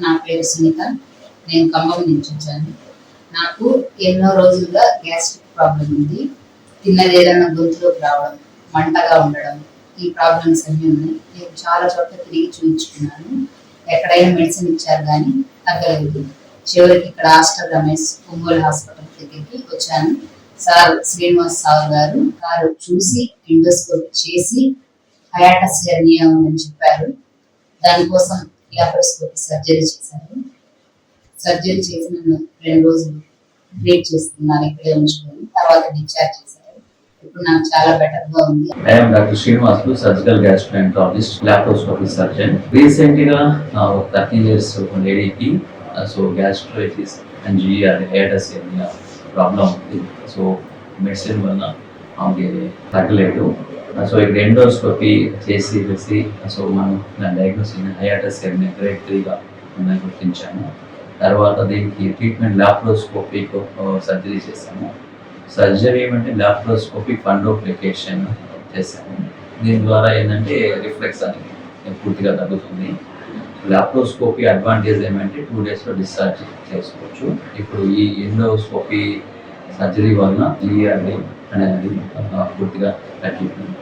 నా పేరు సునీత. నేను ఖమ్మం నుంచి వచ్చాను. నాకు ఎన్నో రోజులుగా గ్యాస్ట్రిక్ ప్రాబ్లం ఉంది. తిన్నది ఏదైనా గొంతులోకి రావడం, మంటగా ఉండడం, ఈ ప్రాబ్లమ్స్ అన్నీ ఉన్నాయి. నేను చాలా చోట్ల తిరిగి చూపించుకున్నాను. ఎక్కడైనా మెడిసిన్ ఇచ్చారు కానీ తగ్గలేదు. చివరికి ఇక్కడ హాస్టల్ రమేష్ ఒంగోలు హాస్పిటల్ దగ్గరికి వచ్చాను. సార్ శ్రీనివాస్ గారు చూసి ఎండోస్కోపీ చేసి హయాటస్ హెర్నియా ఉందని చెప్పారు. దానికోసం లాప్రోస్కోపీ సర్జరీ చేశారు. సర్జరీ చేసి నన్ను 2 రోజులు ట్రీట్ చేస్తున్నాను, ఇక్కడే ఉంచుకొని తర్వాత డిశ్చార్జ్ చేశారు. ఇప్పుడు నాకు చాలా బెటర్ గా ఉంది. I am Dr. Srinivas, surgical gastroenterologist, laparoscopy surgeon. Recently, 13 years old lady so gastritis and GE and hiatus hernia problem. So medicine వల్ల ఆమెకి తగ్గలేదు. సో ఇక్కడ ఎండోస్కోపీ చేసి సో మనం నా డయాగ్నోసిస్ హయాటస్ హెర్నియా గ్రేడ్ 3గా మనం గుర్తించాము. తర్వాత దీనికి ట్రీట్మెంట్ లాప్రోస్కోపిక్ సర్జరీ చేశాము. సర్జరీ ఏమంటే లాప్రోస్కోపిక్ ఫండోప్లికేషన్ చేశాము. దీని ద్వారా ఏంటంటే రిఫ్లెక్స్ అనేది పూర్తిగా తగ్గుతుంది. లాప్రోస్కోపీ అడ్వాంటేజ్ ఏమంటే 2 daysలో డిశ్చార్జ్ చేసుకోవచ్చు. ఇప్పుడు ఈ ఎండోస్కోపీ సర్జరీ వలన జీఆర్డీ అనేది పూర్తిగా తగ్గిపోయింది.